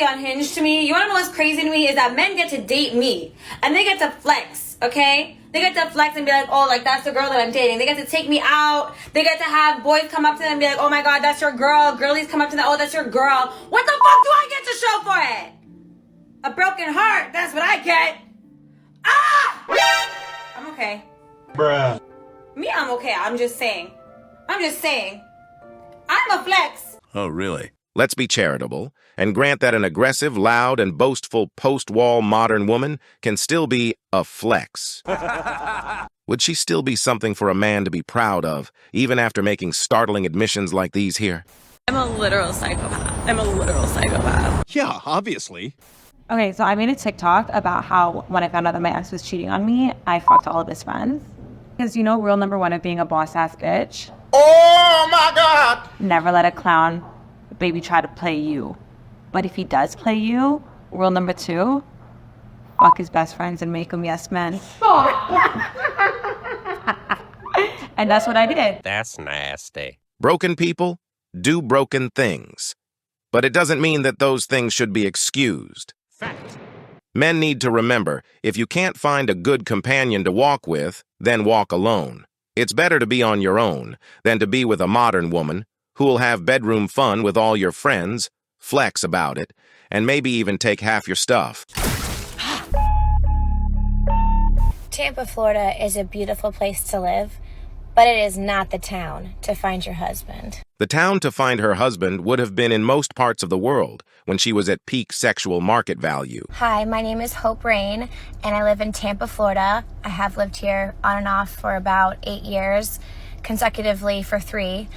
unhinged to me? You wanna know what's crazy to me? Is that men get to date me. And they get to flex, okay? They get to flex and be like, oh, like, that's the girl that I'm dating. They get to take me out. They get to have boys come up to them and be like, oh my God, that's your girl. Girlies come up to them, oh, that's your girl. What the fuck do I get to show for it? A broken heart, that's what I get. Ah! I'm okay. Bruh. Me, I'm okay. I'm just saying. I'm a flex. Oh, really? Let's be charitable and grant that an aggressive, loud, and boastful post-wall modern woman can still be a flex. Would she still be something for a man to be proud of, even after making startling admissions like these here? I'm a literal psychopath. Yeah, obviously. Okay, so I made a TikTok about how when I found out that my ex was cheating on me, I fucked all of his friends. Because you know rule number one of being a boss-ass bitch? Oh my God! Never let a clown baby try to play you. But if he does play you, rule number two, fuck his best friends and make them yes men. And that's what I did. That's nasty. Broken people do broken things. But it doesn't mean that those things should be excused. Fact. Men need to remember, if you can't find a good companion to walk with, then walk alone. It's better to be on your own than to be with a modern woman who will have bedroom fun with all your friends, flex about it, and maybe even take half your stuff. Tampa, Florida is a beautiful place to live, but it is not the town to find your husband. The town to find her husband would have been in most parts of the world when she was at peak sexual market value. Hi, my name is Hope Rain, and I live in Tampa, Florida. I have lived here on and off for about 8 years, consecutively for 3.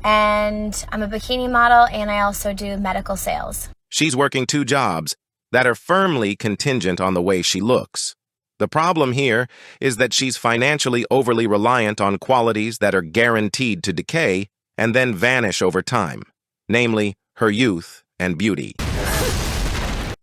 And I'm a bikini model, and I also do medical sales. She's working 2 jobs that are firmly contingent on the way she looks. The problem here is that she's financially overly reliant on qualities that are guaranteed to decay and then vanish over time, namely her youth and beauty.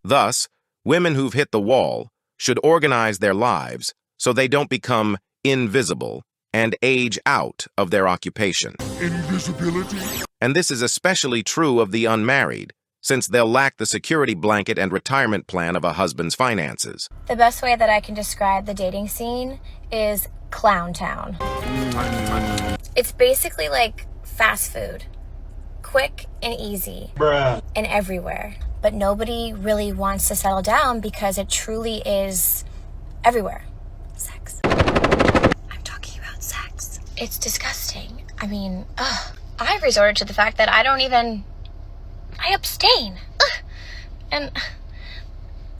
Thus, women who've hit the wall should organize their lives so they don't become invisible and age out of their occupation. Invisibility? And this is especially true of the unmarried, since they'll lack the security blanket and retirement plan of a husband's finances. The best way that I can describe the dating scene is Clown Town. It's basically like fast food. Quick and easy. Bruh. And everywhere. But nobody really wants to settle down because it truly is everywhere. Sex. I'm talking about sex. It's disgusting. I mean, I've resorted to the fact that I abstain. And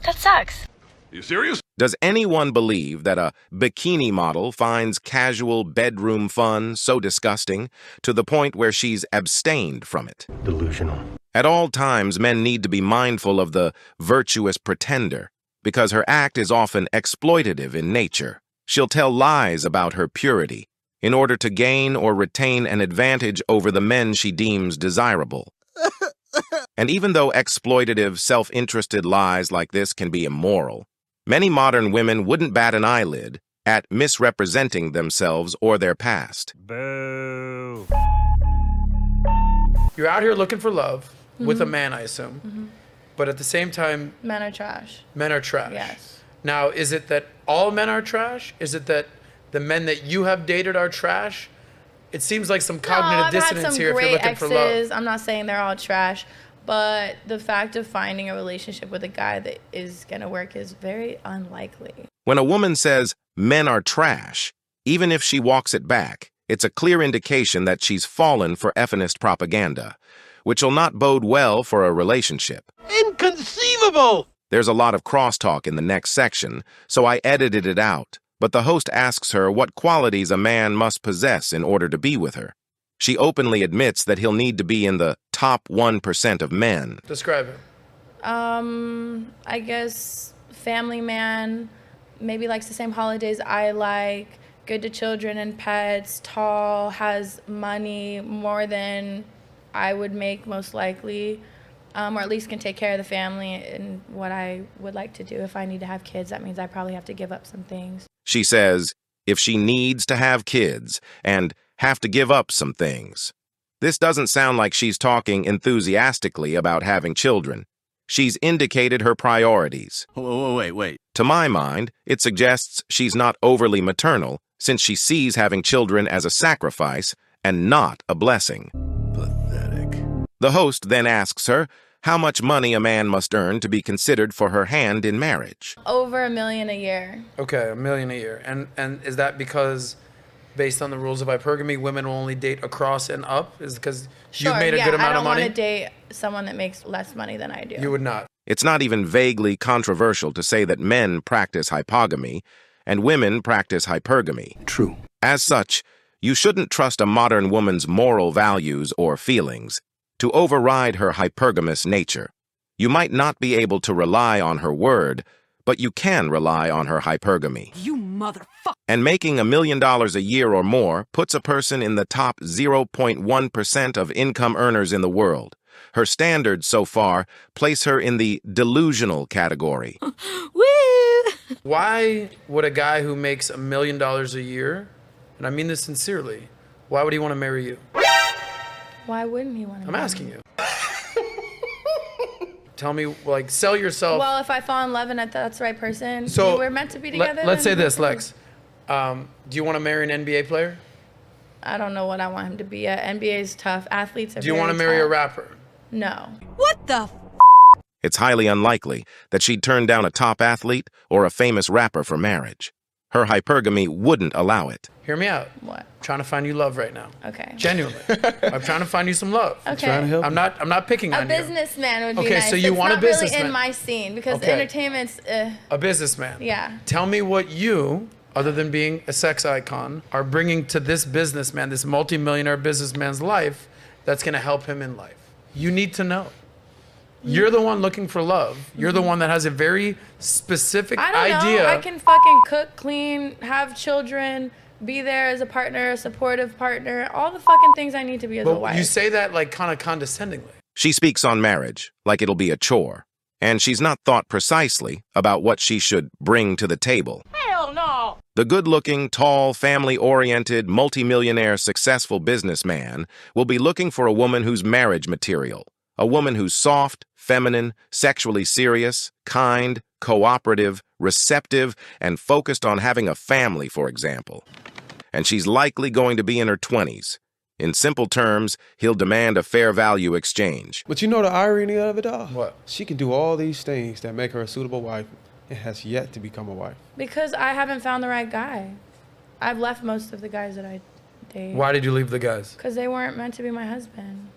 that sucks. You serious? Does anyone believe that a bikini model finds casual bedroom fun so disgusting to the point where she's abstained from it? Delusional. At all times, men need to be mindful of the virtuous pretender, because her act is often exploitative in nature. She'll tell lies about her purity in order to gain or retain an advantage over the men she deems desirable. And even though exploitative, self-interested lies like this can be immoral, many modern women wouldn't bat an eyelid at misrepresenting themselves or their past. Boo. You're out here looking for love with a man, I assume. But at the same time, Men are trash. men are trash. Yes. Now, is it that all men are trash? Is it that the men that you have dated are trash? It seems like some cognitive dissonance here if you're looking for love. I'm not saying they're all trash, but the fact of finding a relationship with a guy that is going to work is very unlikely. When a woman says men are trash, even if she walks it back, it's a clear indication that she's fallen for effeminist propaganda, which will not bode well for a relationship. Inconceivable! There's a lot of crosstalk in the next section, so I edited it out. But the host asks her what qualities a man must possess in order to be with her. She openly admits that he'll need to be in the top 1% of men. Describe it. I guess family man, maybe likes the same holidays I like, good to children and pets, tall, has money, more than I would make most likely, or at least can take care of the family and what I would like to do. If I need to have kids, that means I probably have to give up some things. She says if she needs to have kids and have to give up some things. This doesn't sound like she's talking enthusiastically about having children. she's indicated her priorities. Wait. To my mind, it suggests she's not overly maternal, since she sees having children as a sacrifice and not a blessing. Pathetic. The host then asks her how much money a man must earn to be considered for her hand in marriage. Over $1 million a year. Okay, $1 million a year. And is that because, based on the rules of hypergamy, women will only date across and up? Is it because you've made a good amount of money? I don't want to date someone that makes less money than I do. You would not. It's not even vaguely controversial to say that men practice hypogamy and women practice hypergamy. True. As such, you shouldn't trust a modern woman's moral values or feelings to override her hypergamous nature. You might not be able to rely on her word, but you can rely on her hypergamy. You motherfucker! And making $1 million a year or more puts a person in the top 0.1% of income earners in the world. Her standards so far place her in the delusional category. Woo! Why would a guy who makes $1 million a year, and I mean this sincerely, why would he want to marry you? Why wouldn't he want to? I'm asking you. Tell me, like, sell yourself. Well, if I fall in love and that's the right person, So we're meant to be together. Let's say then- this, Lex. Do you want to marry an NBA player? I don't know what I want him to be yet. NBA is tough. Athletes are Do you want want to marry a rapper? No. What the It's highly unlikely that she'd turn down a top athlete or a famous rapper for marriage. Her hypergamy wouldn't allow it. Hear me out. What? I'm trying to find you love right now. Okay. Genuinely. I'm trying to find you some love. Okay. I'm not picking A on you. businessman would be Okay, nice. so you It's want a not really businessman. in my scene because Okay. entertainment's. A businessman. Yeah. Tell me what you, other than being a sex icon, are bringing to this businessman, this multimillionaire businessman's life that's going to help him in life. You need to know. You're the one looking for love. You're the one that has a very specific I don't idea. know. I can fucking cook, clean, have children, be there as a partner, a supportive partner, all the fucking things I need to be as a But wife. you say that like kind of condescendingly. She speaks on marriage like it'll be a chore, and she's not thought precisely about what she should bring to the table. Hell no! The good-looking, tall, family-oriented, multimillionaire, successful businessman will be looking for a woman who's marriage material, a woman who's soft, feminine, sexually serious, kind, cooperative, receptive, and focused on having a family, for example. And she's likely going to be in her 20s. In simple terms, he'll demand a fair value exchange. But you know the irony of it all? What? She can do all these things that make her a suitable wife and has yet to become a wife. Because I haven't found the right guy. I've left most of the guys that I date. Why did you leave the guys? Because they weren't meant to be my husband.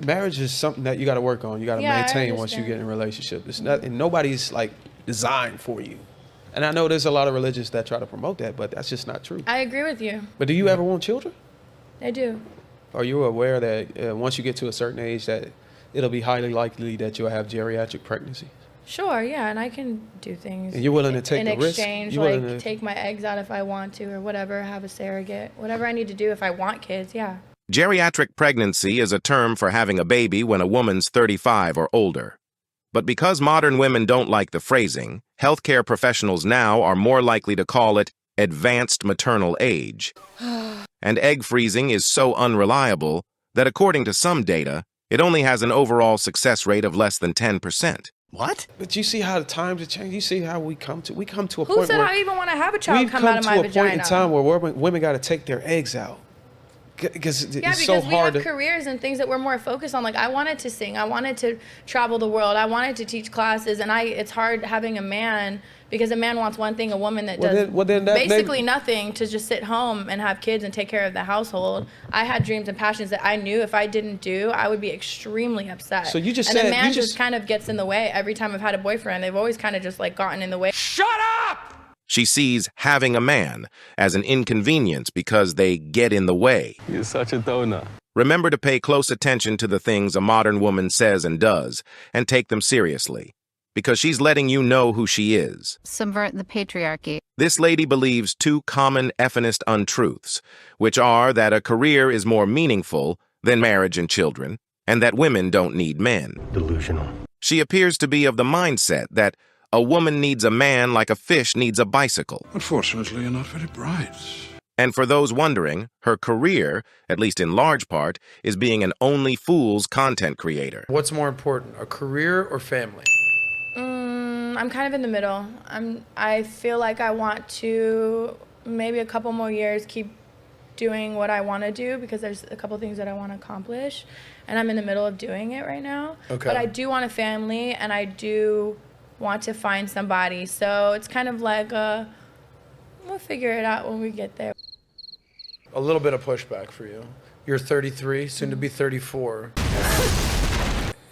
Marriage is something that you got to work on. You got to Yeah, I maintain once you understand. get in a relationship. It's not, and nobody's like designed for you. And I know there's a lot of religions that try to promote that, but that's just not true. I agree with you. But do you ever want children? I do. Are you aware that once you get to a certain age that it'll be highly likely that you'll have geriatric pregnancy? Sure, yeah, and I can do things. And you're willing to take in the risk? exchange, You're like willing to- take my eggs out if I want to, or whatever. Have a surrogate, whatever I need to do if I want kids. Yeah. Geriatric pregnancy is a term for having a baby when a woman's 35 or older. But because modern women don't like the phrasing, healthcare professionals now are more likely to call it advanced maternal age. And egg freezing is so unreliable that according to some data, it only has an overall success rate of less than 10%. What? But you see how the times have changed. You see how we come to a Who point said where I even want to have a child we've come out come of to my a vagina? point in time where women got to take their eggs out. Because Yeah, it's because so we hard have to. careers and things that we're more focused on. Like I wanted to sing, I wanted to travel the world, I wanted to teach classes, and it's hard having a man because a man wants one thing, a woman that does basically nothing to just sit home and have kids and take care of the household. I had dreams and passions that I knew if I didn't do, I would be extremely upset. So you just and said a man you just kind of gets in the way every time I've had a boyfriend. They've always kind of just like gotten in the way. Shut up! She sees having a man as an inconvenience because they get in the way. You're such a donor. Remember to pay close attention to the things a modern woman says and does, and take them seriously, because she's letting you know who she is. Subvert the patriarchy. This lady believes two common effeminist untruths, which are that a career is more meaningful than marriage and children, and that women don't need men. Delusional. She appears to be of the mindset that a woman needs a man like a fish needs a bicycle. Unfortunately, you're not very bright. And for those wondering, her career, at least in large part, is being an only fools content creator. What's more important, a career or family? I'm kind of in the middle. I feel like I want to maybe a couple more years keep doing what I want to do because there's a couple things that I want to accomplish, and I'm in the middle of doing it right now. Okay. But I do want a family, and I do want to find somebody. So it's kind of like we'll figure it out when we get there. A little bit of pushback for you. You're 33, soon to be 34.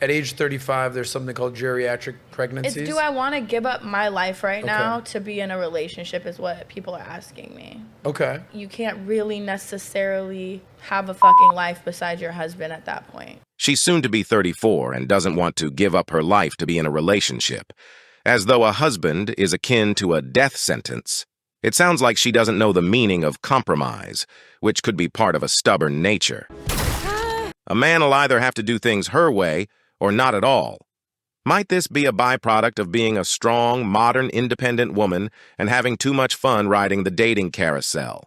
At age 35, there's something called geriatric pregnancies. It's do I want to give up my life right now to be in a relationship is what people are asking me. Okay. You can't really necessarily have a fucking life besides your husband at that point. She's soon to be 34 and doesn't want to give up her life to be in a relationship. As though a husband is akin to a death sentence. It sounds like she doesn't know the meaning of compromise, which could be part of a stubborn nature. A man will either have to do things her way or not at all. Might this be a byproduct of being a strong, modern, independent woman and having too much fun riding the dating carousel?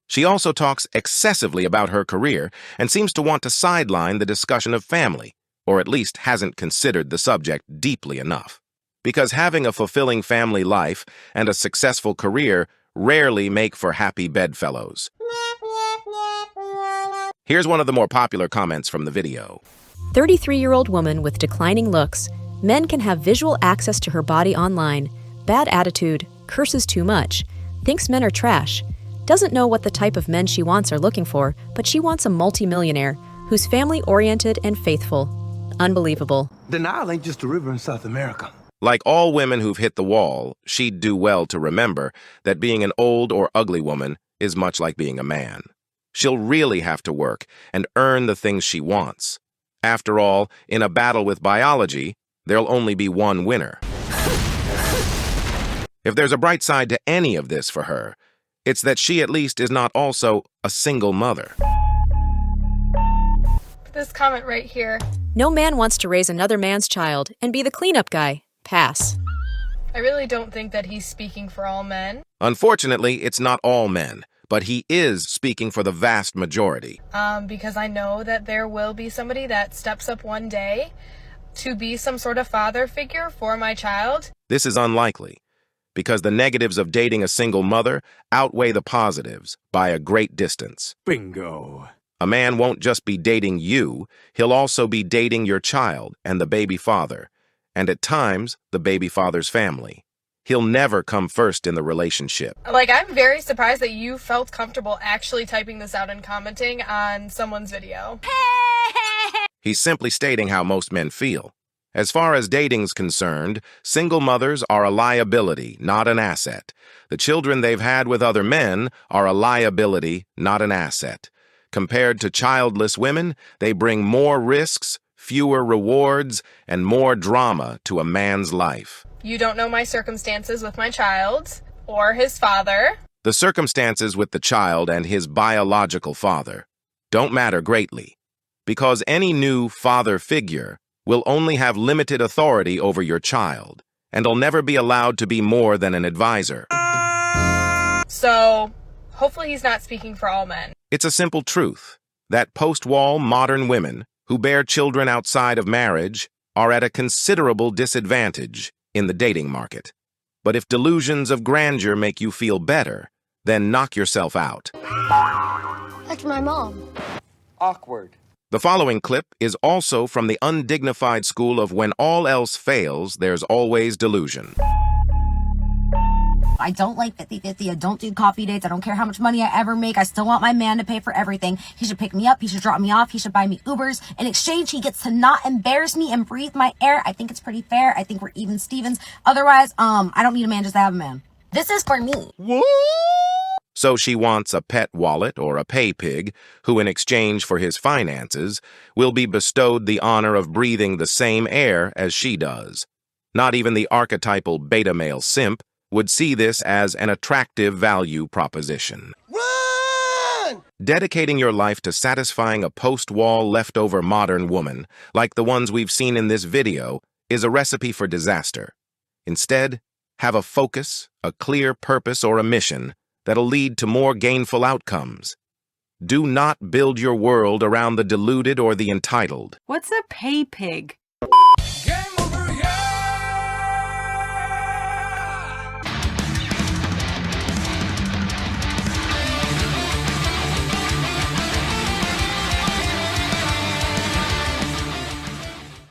She also talks excessively about her career and seems to want to sideline the discussion of family, or at least hasn't considered the subject deeply enough. Because having a fulfilling family life and a successful career rarely make for happy bedfellows. Here's one of the more popular comments from the video. 33-year-old woman with declining looks. Men can have visual access to her body online. Bad attitude, curses too much, thinks men are trash. Doesn't know what the type of men she wants are looking for, but she wants a multimillionaire who's family-oriented and faithful. Unbelievable. Denial ain't just a river in South America. Like all women who've hit the wall, she'd do well to remember that being an old or ugly woman is much like being a man. She'll really have to work and earn the things she wants. After all, in a battle with biology, there'll only be one winner. If there's a bright side to any of this for her, it's that she at least is not also a single mother. This comment right here. No man wants to raise another man's child and be the cleanup guy. Pass. I really don't think that he's speaking for all men. Unfortunately, it's not all men, but he is speaking for the vast majority. Because I know that there will be somebody that steps up one day to be some sort of father figure for my child. This is unlikely, because the negatives of dating a single mother outweigh the positives by a great distance. Bingo. A man won't just be dating you, he'll also be dating your child and the baby father, and at times, the baby father's family. He'll never come first in the relationship. Like, I'm very surprised that you felt comfortable actually typing this out and commenting on someone's video. He's simply stating how most men feel. As far as dating's concerned, single mothers are a liability, not an asset. The children they've had with other men are a liability, not an asset. Compared to childless women, they bring more risks, fewer rewards, and more drama to a man's life. You don't know my circumstances with my child or his father. The circumstances with the child and his biological father don't matter greatly, because any new father figure will only have limited authority over your child, and will never be allowed to be more than an advisor. So, hopefully he's not speaking for all men. It's a simple truth that post-wall modern women who bear children outside of marriage are at a considerable disadvantage in the dating market. But if delusions of grandeur make you feel better, then knock yourself out. That's my mom. Awkward. The following clip is also from the undignified school of when all else fails, there's always delusion. I don't like 50-50. I don't do coffee dates. I don't care how much money I ever make. I still want my man to pay for everything. He should pick me up. He should drop me off. He should buy me Ubers. In exchange, he gets to not embarrass me and breathe my air. I think it's pretty fair. I think we're even Stevens. Otherwise, I don't need a man just to have a man. This is for me. What? So she wants a pet wallet or a pay pig who, in exchange for his finances, will be bestowed the honor of breathing the same air as she does. Not even the archetypal beta male simp would see this as an attractive value proposition. Run! Dedicating your life to satisfying a post-wall leftover modern woman, like the ones we've seen in this video, is a recipe for disaster. Instead, have a focus, a clear purpose, or a mission that'll lead to more gainful outcomes. Do not build your world around the deluded or the entitled. What's a pay pig?